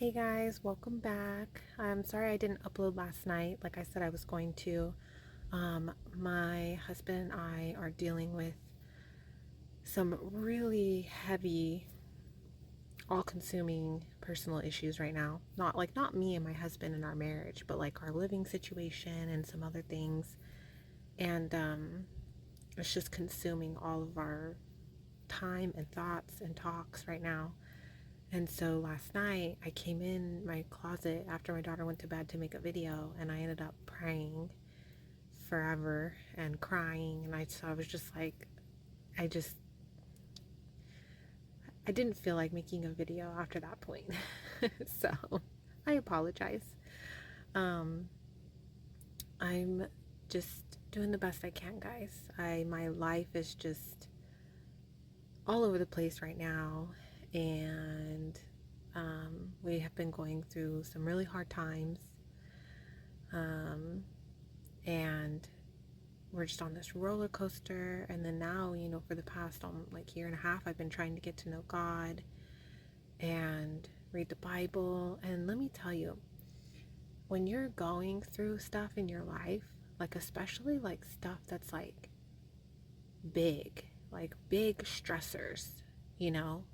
Hey guys, welcome back. I'm sorry I didn't upload last night like I said I was going to. My husband and I are dealing with some really heavy, all-consuming personal issues right now. Not me and my husband and our marriage, but like our living situation and some other things. And it's just consuming all of our time and thoughts and talks right now. And so last night I came in my closet after my daughter went to bed to make a video, and I ended up praying forever and crying. And I was just like, I just, I didn't feel like making a video after that point. So I apologize. Um, I'm just doing the best I can, guys. My life is just all over the place right now, and we have been going through some really hard times, um, and we're just on this roller coaster. And then now, for the past like year and a half, I've been trying to get to know God and read the Bible. And let me tell you, when you're going through stuff in your life, like especially like stuff that's like big stressors, you know,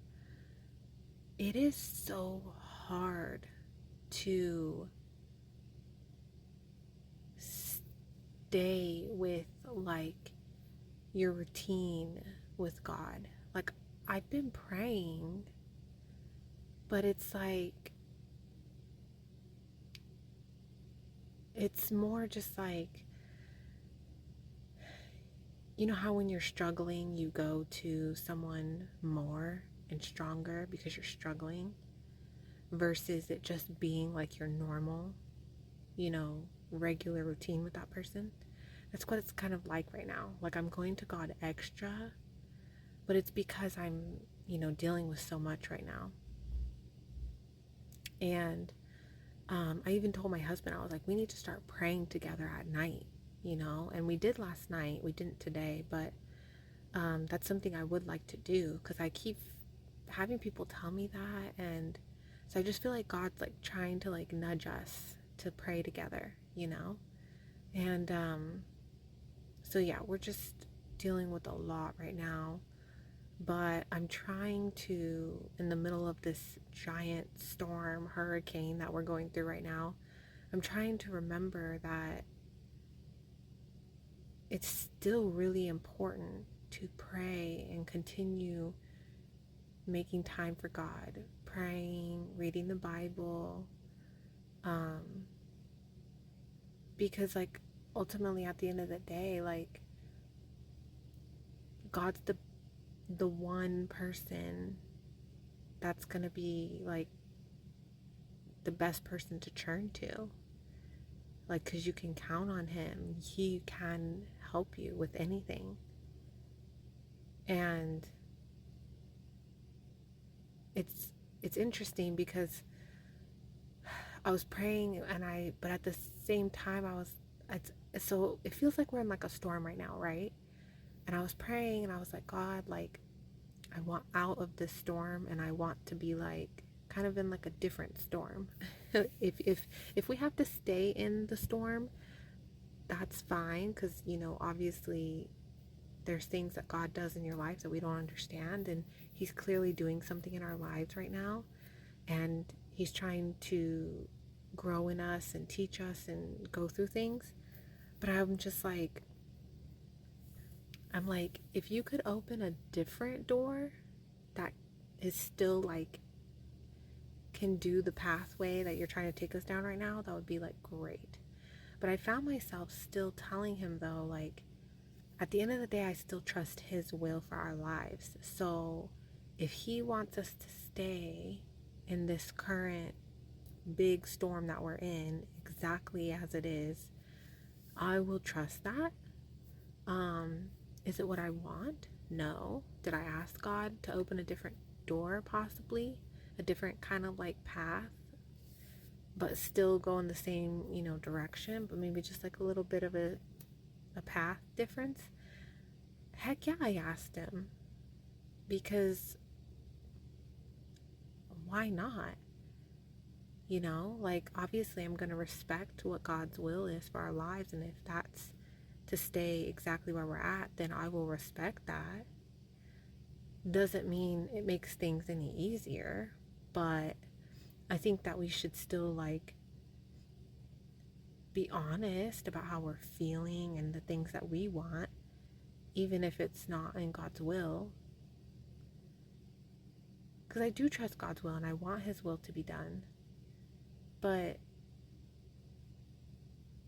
it is so hard to stay with like your routine with God. Like, I've been praying, but it's like, it's more just like, you know how when you're struggling, you go to someone more and stronger because you're struggling, versus it just being like your normal, regular routine with that person. That's what it's kind of like right now. Like, I'm going to God extra, but it's because I'm, dealing with so much right now. And I even told my husband, I was like, we need to start praying together at night, and we did last night. We didn't today, but that's something I would like to do, because I keep having people tell me that. And so I just feel like God's like trying to like nudge us to pray together, and so yeah, we're just dealing with a lot right now. But I'm trying to, in the middle of this giant storm, hurricane that we're going through right now, I'm trying to remember that it's still really important to pray and continue making time for God, praying, reading the Bible, um, because like ultimately at the end of the day, like God's the one person that's gonna be like the best person to turn to, like, because you can count on him. He can help you with anything. And it's interesting because I was praying, but at the same time so it feels like we're in like a storm right now, right? And I was praying and I was like, God, like, I want out of this storm, and I want to be like kind of in like a different storm. If we have to stay in the storm, that's fine, because obviously there's things that God does in your life that we don't understand, and he's clearly doing something in our lives right now, and he's trying to grow in us and teach us and go through things. But I'm like, if you could open a different door that is still like can do the pathway that you're trying to take us down right now, that would be like great. But I found myself still telling him, though, like, at the end of the day, I still trust his will for our lives. So if he wants us to stay in this current big storm that we're in exactly as it is, I will trust that. Is it what I want? No. Did I ask God to open a different door, possibly? A different kind of like path, but still go in the same, direction, but maybe just like a little bit of a path difference? Heck yeah, I asked him, because why not? You know, like obviously I'm going to respect what God's will is for our lives. And if that's to stay exactly where we're at, then I will respect that. Doesn't mean it makes things any easier, but I think that we should still like be honest about how we're feeling and the things that we want, even if it's not in God's will. Because I do trust God's will and I want His will to be done. But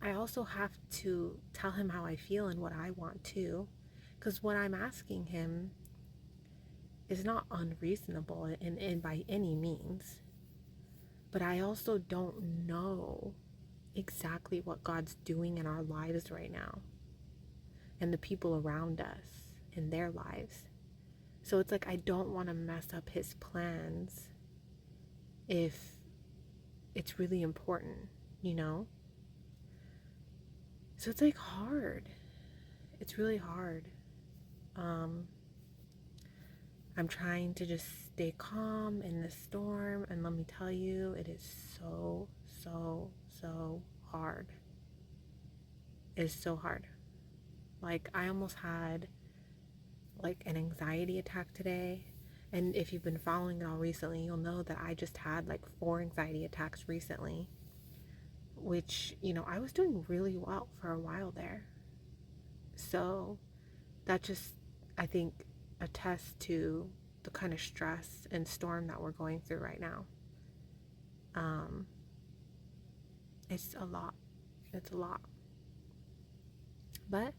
I also have to tell Him how I feel and what I want too. Because what I'm asking Him is not unreasonable in by any means. But I also don't know exactly what God's doing in our lives right now and the people around us in their lives. So it's like I don't want to mess up His plans if it's really important, you know? So it's like hard. It's really hard. I'm trying to just stay calm in this storm, and let me tell you, it is so, so hard. It is so hard. Like, I almost had like an anxiety attack today. And if you've been following it all recently, you'll know that I just had like 4 anxiety attacks recently, which, you know, I was doing really well for a while there. So that just, I think, attests to the kind of stress and storm that we're going through right now. It's a lot. It's a lot. But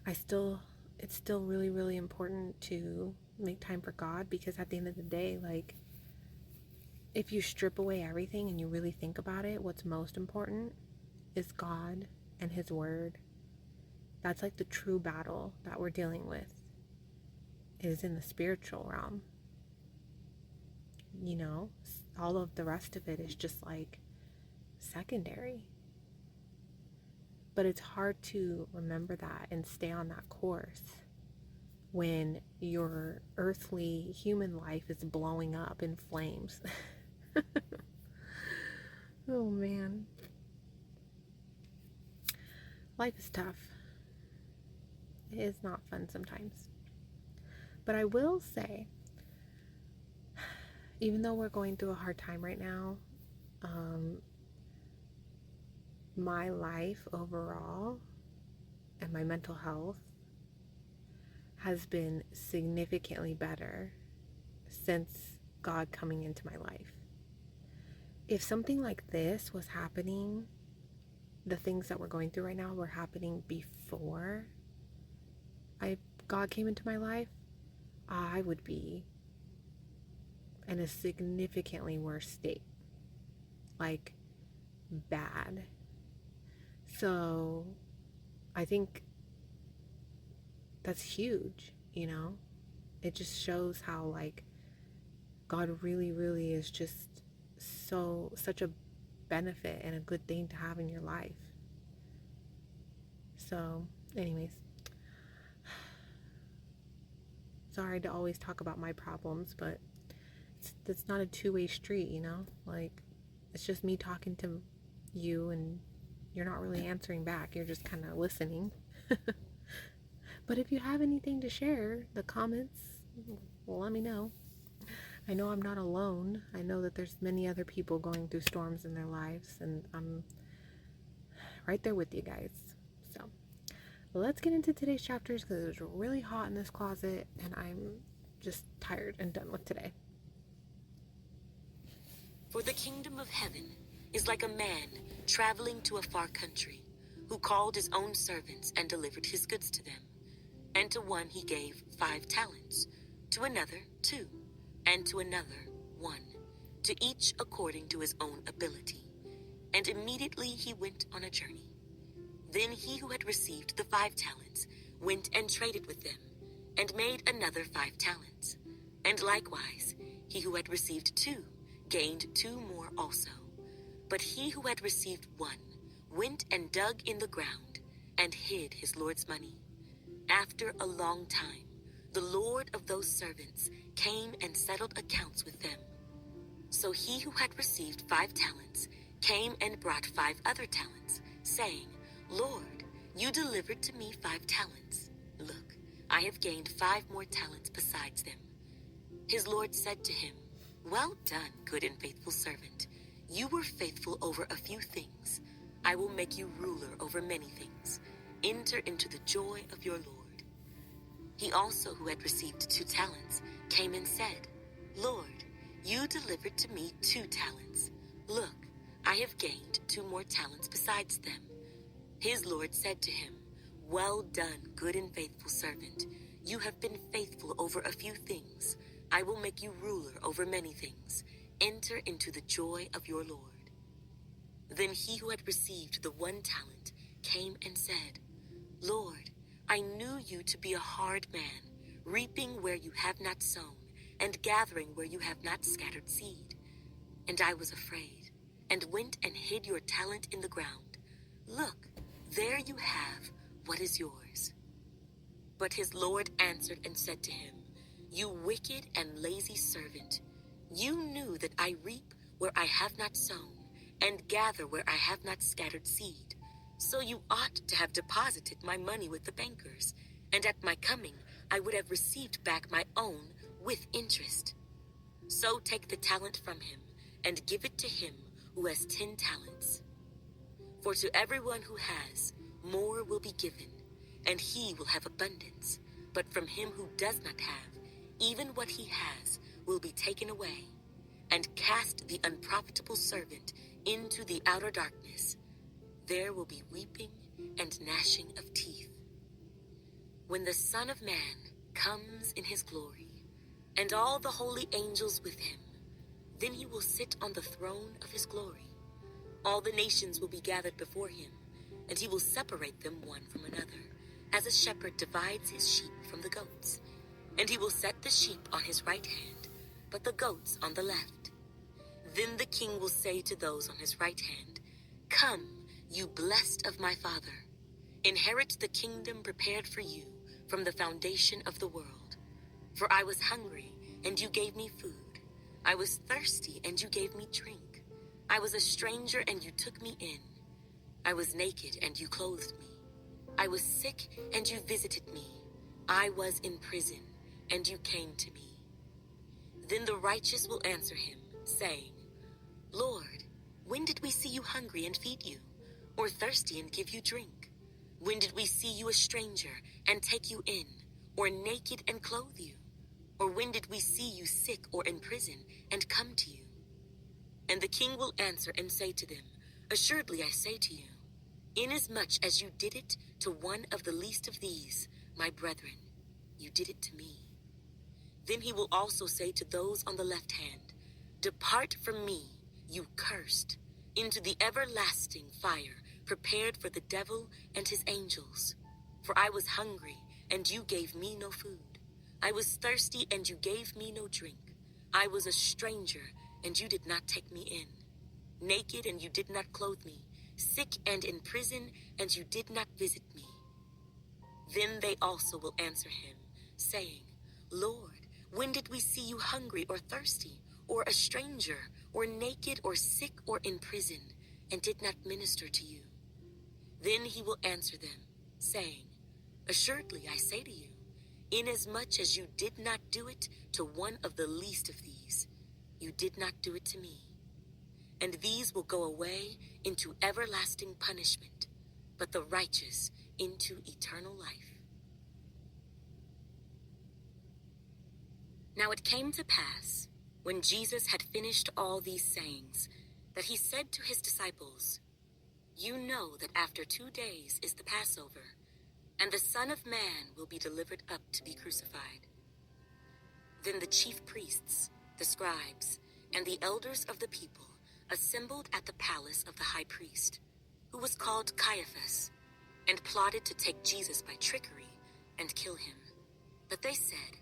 it's still really, really important to make time for God, because at the end of the day, like, if you strip away everything and you really think about it, what's most important is God and His Word. That's like the true battle that we're dealing with, is in the spiritual realm. You know, all of the rest of it is just like secondary. But it's hard to remember that and stay on that course when your earthly human life is blowing up in flames. Oh man. Life is tough. It is not fun sometimes. But I will say, even though we're going through a hard time right now, my life overall and my mental health has been significantly better since God coming into my life. If something like this was happening, the things that we're going through right now were happening before God came into my life, I would be in a significantly worse state. Like, bad. So I think that's huge, you know? It just shows how like God really, really is just such a benefit and a good thing to have in your life. So anyways, sorry to always talk about my problems, but it's not a two-way street, you know? Like, it's just me talking to you and you're not really answering back. You're just kind of listening. But if you have anything to share, the comments, let me know. I know I'm not alone. I know that there's many other people going through storms in their lives, and I'm right there with you guys. So let's get into today's chapters, because it was really hot in this closet and I'm just tired and done with today. For the kingdom of heaven is like a man traveling to a far country, who called his own servants and delivered his goods to them. And to one he gave 5 talents, to another 2, and to another 1, to each according to his own ability. And immediately he went on a journey. Then he who had received the 5 talents went and traded with them, and made another 5 talents. And likewise, he who had received 2 gained 2 more also. But he who had received 1 went and dug in the ground, and hid his Lord's money. After a long time, the Lord of those servants came and settled accounts with them. So he who had received 5 talents came and brought 5 other talents, saying, Lord, you delivered to me 5 talents. Look, I have gained 5 more talents besides them. His Lord said to him, Well done, good and faithful servant. You were faithful over a few things. I will make you ruler over many things. Enter into the joy of your Lord. He also, who had received 2 talents, came and said, Lord, you delivered to me 2 talents. Look, I have gained 2 more talents besides them. His Lord said to him, Well done, good and faithful servant. You have been faithful over a few things. I will make you ruler over many things. Enter into the joy of your Lord. Then he who had received the 1 talent came and said, Lord, I knew you to be a hard man, reaping where you have not sown, and gathering where you have not scattered seed. And I was afraid, and went and hid your talent in the ground. Look, there you have what is yours. But his Lord answered and said to him, You wicked and lazy servant, you knew that I reap where I have not sown, and gather where I have not scattered seed. So you ought to have deposited my money with the bankers, and at my coming I would have received back my own with interest. So take the talent from him, and give it to him who has 10 talents. For to everyone who has, more will be given, and he will have abundance. But from him who does not have, even what he has will be taken away. And cast the unprofitable servant into the outer darkness. There will be weeping and gnashing of teeth. When the Son of Man comes in his glory, and all the holy angels with him, then he will sit on the throne of his glory. All the nations will be gathered before him, and he will separate them one from another, as a shepherd divides his sheep from the goats. And he will set the sheep on his right hand, but the goats on the left. Then the king will say to those on his right hand, Come, you blessed of my Father, inherit the kingdom prepared for you from the foundation of the world. For I was hungry, and you gave me food. I was thirsty, and you gave me drink. I was a stranger, and you took me in. I was naked, and you clothed me. I was sick, and you visited me. I was in prison, and you came to me. Then the righteous will answer him, saying, Lord, when did we see you hungry and feed you, or thirsty and give you drink? When did we see you a stranger and take you in, or naked and clothe you? Or when did we see you sick or in prison and come to you? And the king will answer and say to them, Assuredly I say to you, inasmuch as you did it to one of the least of these, my brethren, you did it to me. Then he will also say to those on the left hand, Depart from me, you cursed, into the everlasting fire prepared for the devil and his angels. For I was hungry, and you gave me no food. I was thirsty, and you gave me no drink. I was a stranger, and you did not take me in. Naked, and you did not clothe me. Sick and in prison, and you did not visit me. Then they also will answer him, saying, Lord, when did we see you hungry or thirsty, or a stranger, or naked, or sick, or in prison, and did not minister to you? Then he will answer them, saying, Assuredly I say to you, inasmuch as you did not do it to one of the least of these, you did not do it to me. And these will go away into everlasting punishment, but the righteous into eternal life. Now it came to pass, when Jesus had finished all these sayings, that he said to his disciples, You know that after 2 days is the Passover, and the Son of Man will be delivered up to be crucified. Then the chief priests, the scribes, and the elders of the people assembled at the palace of the high priest, who was called Caiaphas, and plotted to take Jesus by trickery and kill him. But they said,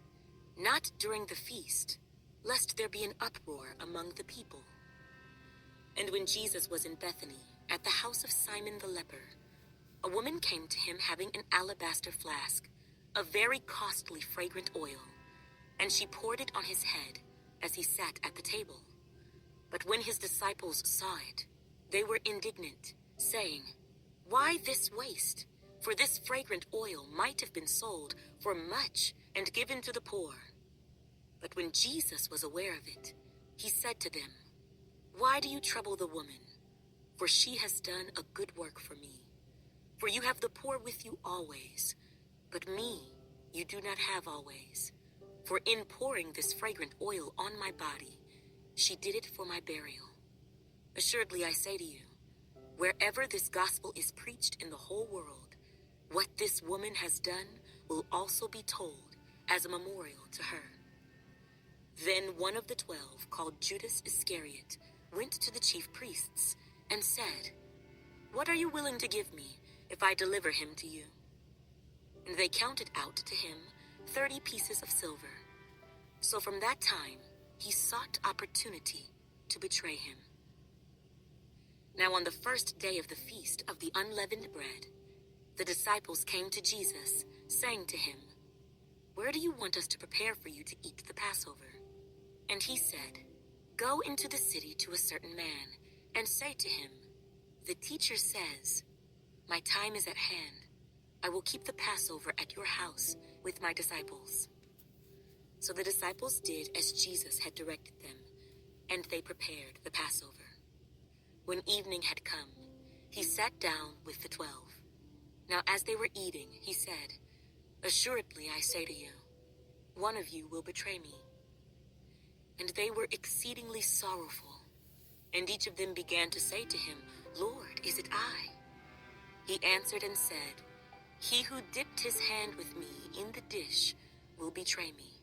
Not during the feast, lest there be an uproar among the people. And when Jesus was in Bethany, at the house of Simon the leper, a woman came to him having an alabaster flask of very costly fragrant oil, and she poured it on his head as he sat at the table. But when his disciples saw it, they were indignant, saying, "Why this waste? For this fragrant oil might have been sold for much and given to the poor." But when Jesus was aware of it, he said to them, "Why do you trouble the woman? For she has done a good work for me. For you have the poor with you always, but me you do not have always. For in pouring this fragrant oil on my body, she did it for my burial. Assuredly I say to you, wherever this gospel is preached in the whole world, what this woman has done will also be told as a memorial to her." Then one of the 12, called Judas Iscariot, went to the chief priests and said, "What are you willing to give me if I deliver him to you?" And they counted out to him 30 pieces of silver. So from that time, he sought opportunity to betray him. Now on the first day of the feast of the unleavened bread, the disciples came to Jesus, saying to him, "Where do you want us to prepare for you to eat the Passover?" And he said, "Go into the city to a certain man, and say to him, 'The teacher says, my time is at hand. I will keep the Passover at your house with my disciples.'" So the disciples did as Jesus had directed them, and they prepared the Passover. When evening had come, he sat down with the 12. Now as they were eating, he said, "Assuredly I say to you, one of you will betray me." And they were exceedingly sorrowful, and each of them began to say to him, "Lord, is it I?" He answered and said, "He who dipped his hand with me in the dish will betray me.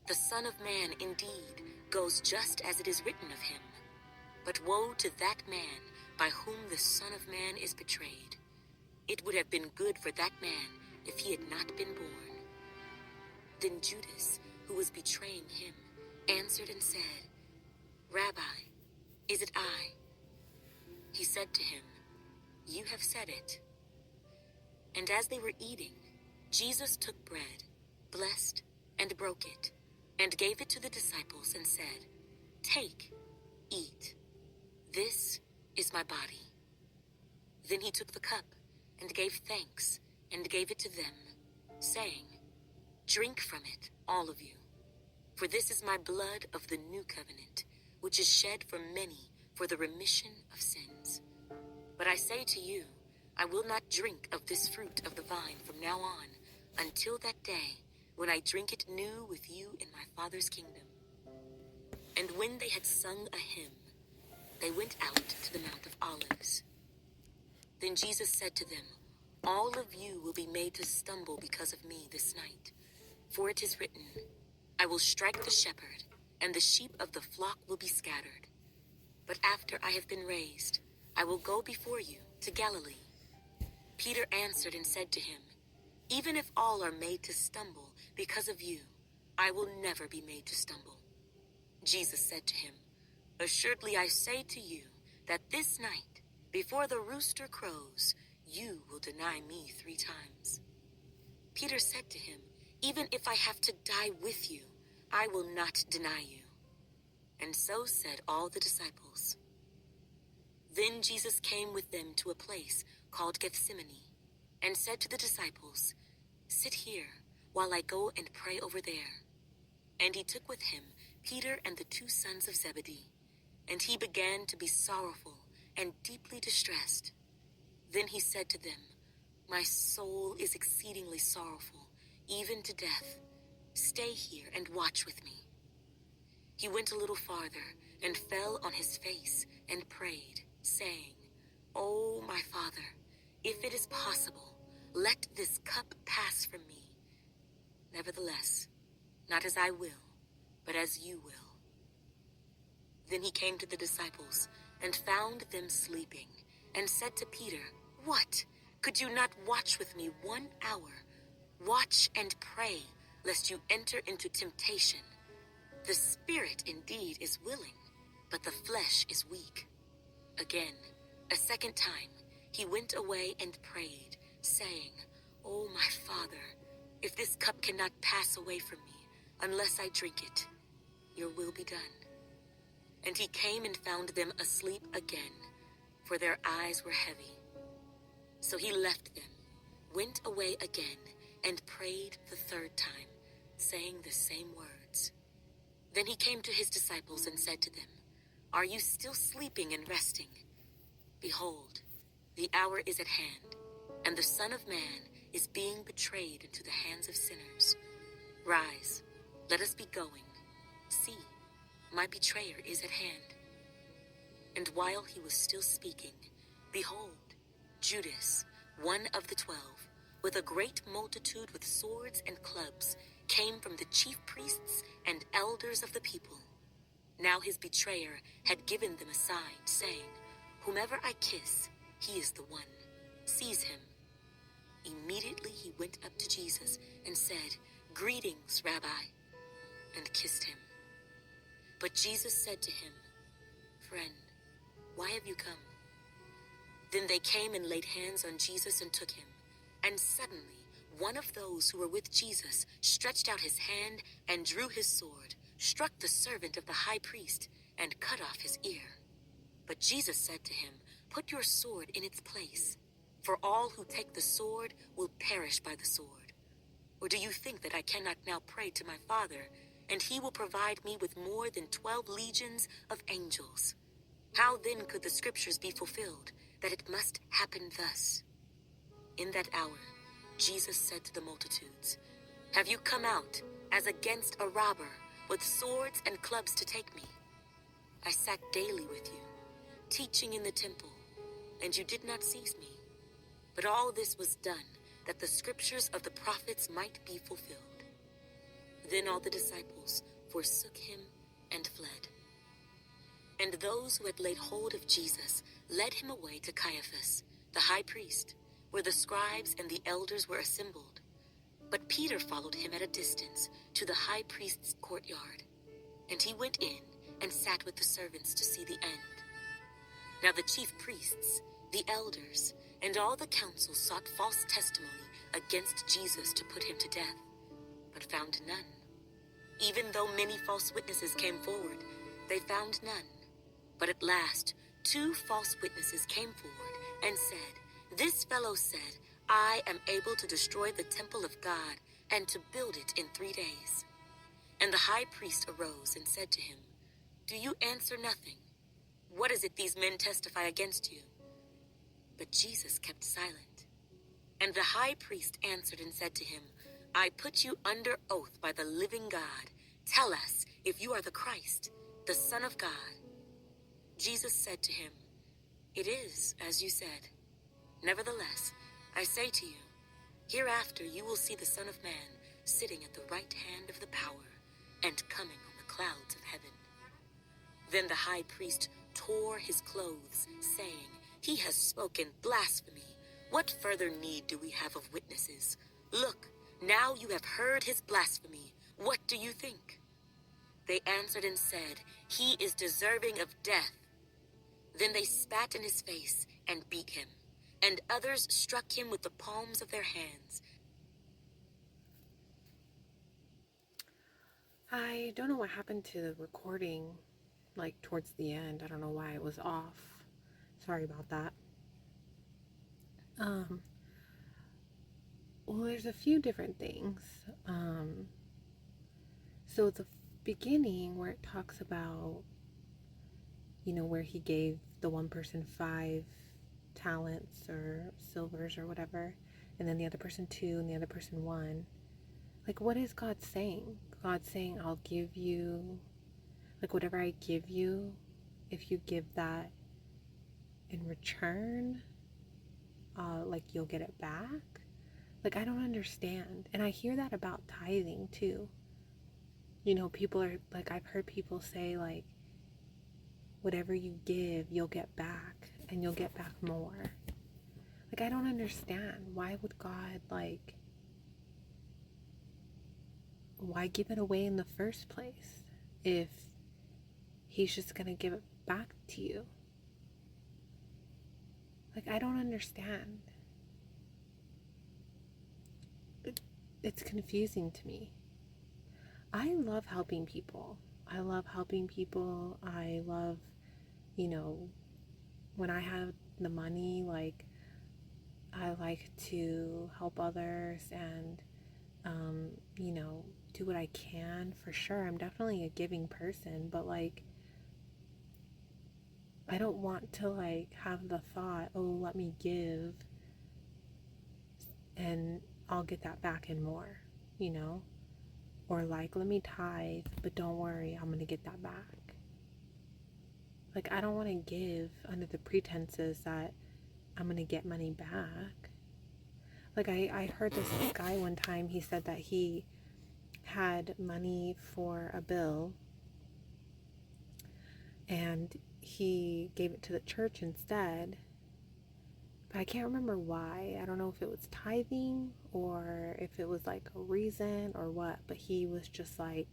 The Son of Man indeed goes just as it is written of him. But woe to that man by whom the Son of Man is betrayed. It would have been good for that man if he had not been born." Then Judas, who was betraying him, answered and said, "Rabbi, is it I?" He said to him, "You have said it." And as they were eating, Jesus took bread, blessed, and broke it, and gave it to the disciples and said, "Take, eat. This is my body." Then he took the cup and gave thanks and gave it to them, saying, "Drink from it, all of you. For this is my blood of the new covenant, which is shed for many for the remission of sins. But I say to you, I will not drink of this fruit of the vine from now on until that day when I drink it new with you in my Father's kingdom." And when they had sung a hymn, they went out to the Mount of Olives. Then Jesus said to them, "All of you will be made to stumble because of me this night. For it is written, I will strike the shepherd, and the sheep of the flock will be scattered. But after I have been raised, I will go before you to Galilee." Peter answered and said to him, "Even if all are made to stumble because of you, I will never be made to stumble." Jesus said to him, "Assuredly I say to you that this night, before the rooster crows, you will deny me 3 times." Peter said to him, "Even if I have to die with you, I will not deny you." And so said all the disciples. Then Jesus came with them to a place called Gethsemane, and said to the disciples, "Sit here while I go and pray over there." And he took with him Peter and the 2 sons of Zebedee, and he began to be sorrowful and deeply distressed. Then he said to them, "My soul is exceedingly sorrowful, even to death. Stay here and watch with me." He went a little farther and fell on his face and prayed, saying, "Oh, my Father, if it is possible, let this cup pass from me. Nevertheless, not as I will, but as you will." Then he came to the disciples and found them sleeping, and said to Peter, "What? Could you not watch with me 1 hour? Watch and pray, lest you enter into temptation. The spirit indeed is willing, but the flesh is weak." Again, a second time, he went away and prayed, saying, "Oh, my Father, if this cup cannot pass away from me unless I drink it, your will be done." And he came and found them asleep again, for their eyes were heavy. So he left them, went away again, and prayed the third time, saying the same words. Then he came to his disciples and said to them, "Are you still sleeping and resting? Behold, the hour is at hand, and the Son of Man is being betrayed into the hands of sinners. Rise, let us be going. See, my betrayer is at hand." And while he was still speaking, behold, Judas, one of the 12, with a great multitude with swords and clubs, came from the chief priests and elders of the people. Now his betrayer had given them a sign, saying, "Whomever I kiss, he is the one. Seize him." Immediately he went up to Jesus and said, "Greetings, Rabbi," and kissed him. But Jesus said to him, "Friend, why have you come?" Then they came and laid hands on Jesus and took him. And suddenly one of those who were with Jesus stretched out his hand and drew his sword, struck the servant of the high priest, and cut off his ear. But Jesus said to him, "Put your sword in its place, for all who take the sword will perish by the sword. Or do you think that I cannot now pray to my Father, and he will provide me with more than 12 legions of angels? How then could the scriptures be fulfilled, that it must happen thus?" In that hour, Jesus said to the multitudes, "Have you come out as against a robber with swords and clubs to take me? I sat daily with you, teaching in the temple, and you did not seize me. But all this was done, that the scriptures of the prophets might be fulfilled." Then all the disciples forsook him and fled. And those who had laid hold of Jesus led him away to Caiaphas, the high priest, where the scribes and the elders were assembled. But Peter followed him at a distance to the high priest's courtyard. And he went in and sat with the servants to see the end. Now the chief priests, the elders, and all the council sought false testimony against Jesus to put him to death, but found none. Even though many false witnesses came forward, they found none. But at last 2 false witnesses came forward and said, "This fellow said, 'I am able to destroy the temple of God and to build it in 3 days.'" And the high priest arose and said to him, "Do you answer nothing? What is it these men testify against you?" But Jesus kept silent. And the high priest answered and said to him, "I put you under oath by the living God. Tell us if you are the Christ, the Son of God." Jesus said to him, "It is as you said. Nevertheless, I say to you, hereafter you will see the Son of Man sitting at the right hand of the power and coming on the clouds of heaven." Then the high priest tore his clothes, saying, "He has spoken blasphemy. What further need do we have of witnesses? Look, now you have heard his blasphemy. What do you think?" They answered and said, "He is deserving of death." Then they spat in his face and beat him, and others struck him with the palms of their hands. I don't know what happened to the recording, like towards the end. I don't know why it was off. Sorry about that. Well, there's a few different things. So the beginning where it talks about, where he gave the one person 5 talents or silvers or whatever, and then the other person 2 and the other person 1. Like, what is God saying? God's saying, I'll give you, like, whatever I give you, if you give that in return, like, you'll get it back. Like, I don't understand. And I hear that about tithing too. People are like, I've heard people say, like, whatever you give, you'll get back, and you'll get back more. Like, I don't understand. Why would God, like, why give it away in the first place if he's just gonna give it back to you? Like, I don't understand. It's confusing to me. I love helping people. I love helping people. I love, you know, when I have the money, like, I like to help others and, you know, do what I can for sure. I'm definitely a giving person, but like, I don't want to like have the thought, oh, let me give and I'll get that back and more, you know? Or like, let me tithe, but don't worry, I'm gonna get that back. Like, I don't want to give under the pretenses that I'm gonna get money back. Like, I heard this guy one time, he said that he had money for a bill and he gave it to the church instead. But I can't remember why. I don't know if it was tithing or if it was like a reason or what, but he was just like,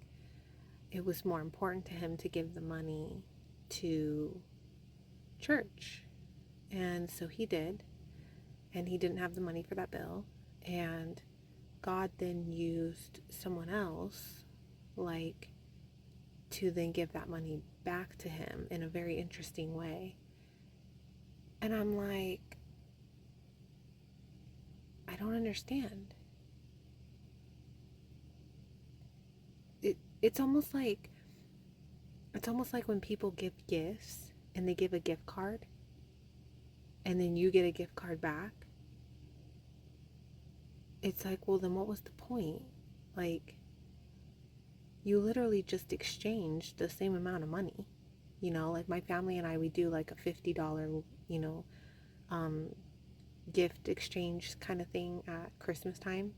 it was more important to him to give the money to church. And so he did. And he didn't have the money for that bill. And God then used someone else, like, to then give that money back to him in a very interesting way. And I'm like, I don't understand. It's almost like when people give gifts and they give a gift card and then you get a gift card back. It's like, well, then what was the point? Like, you literally just exchanged the same amount of money. You know, like my family and I, we do like a $50, you know, gift exchange kind of thing at Christmas time.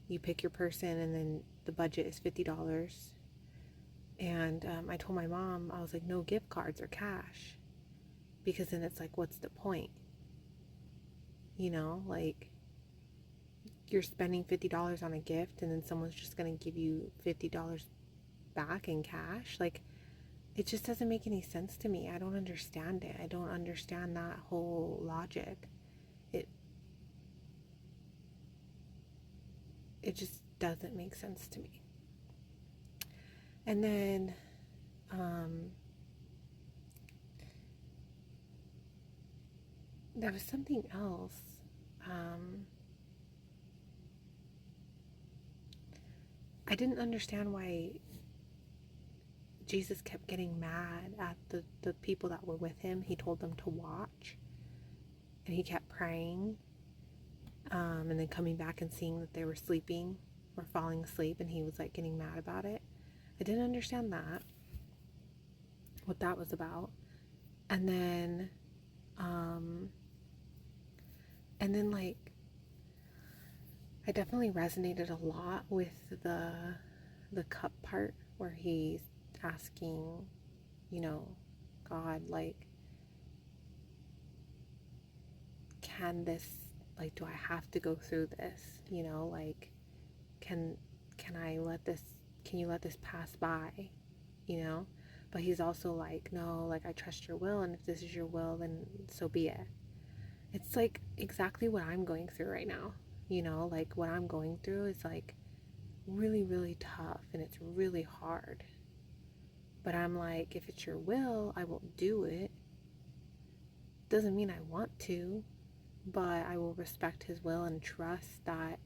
You pick your person and then the budget is $50. And I told my mom, I was like, no gift cards or cash. Because then it's like, what's the point? You know, like you're spending $50 on a gift and then someone's just going to give you $50 back in cash. Like, it just doesn't make any sense to me. I don't understand it. I don't understand that whole logic. It it just doesn't make sense to me. And then there was something else. I didn't understand why Jesus kept getting mad at the people that were with him. He told them to watch. And he kept praying. And then coming back and seeing that they were sleeping or falling asleep. And he was like getting mad about it. I didn't understand that. What that was about. And then like, I definitely resonated a lot with the cup part where he's asking, you know, God, like, can this, like, do I have to go through this? You know, like, can I let this, can you let this pass by? You know? But he's also like, no, like, I trust your will, and if this is your will, then so be it. It's like exactly what I'm going through right now. You know, like what I'm going through is like really, really tough and it's really hard. But I'm like, if it's your will, I will do it. Doesn't mean I want to, but I will respect his will and trust that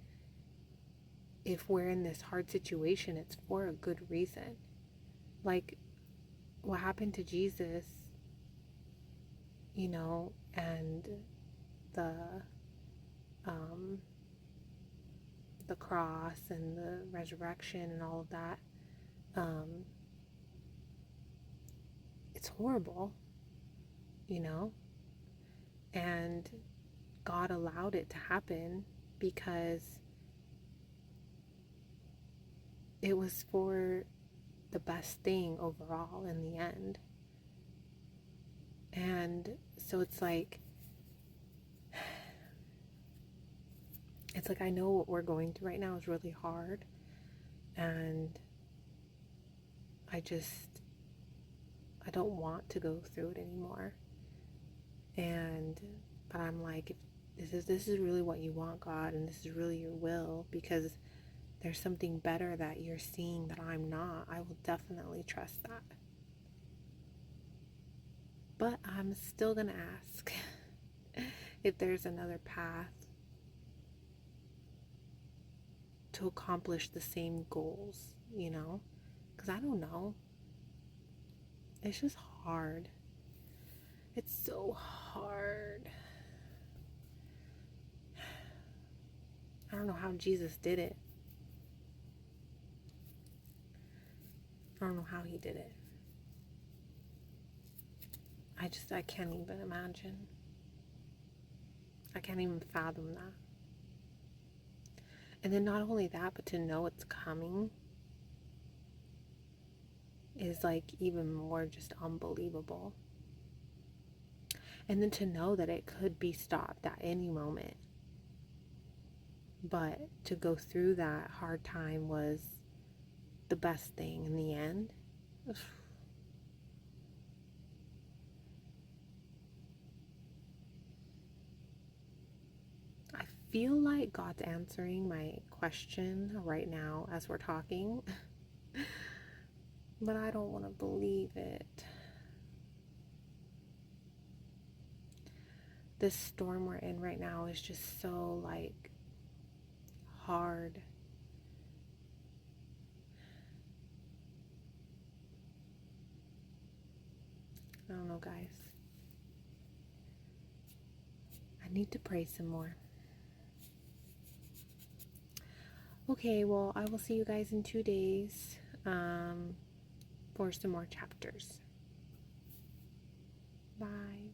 if we're in this hard situation, it's for a good reason. Like what happened to Jesus, you know, and the um the cross and the resurrection and all of that, it's horrible, you know, and God allowed it to happen because it was for the best thing overall in the end. And so it's like I know what we're going through right now is really hard, and I don't want to go through it anymore. And but I'm like, if this is really what you want, God, and this is really your will, because there's something better that you're seeing that I'm not, I will definitely trust that. But I'm still going to ask if there's another path to accomplish the same goals, you know? Because I don't know. It's just hard. It's so hard. I don't know how Jesus did it. I don't know how he did it. I can't even imagine. I can't even fathom that. And then not only that, but to know it's coming is like even more just unbelievable. And then to know that it could be stopped at any moment. But to go through that hard time was the best thing in the end. I feel like God's answering my question right now as we're talking, but I don't want to believe it. This storm we're in right now is just so like hard. I don't know, guys. I need to pray some more. Okay, well, I will see you guys in 2 days for some more chapters. Bye.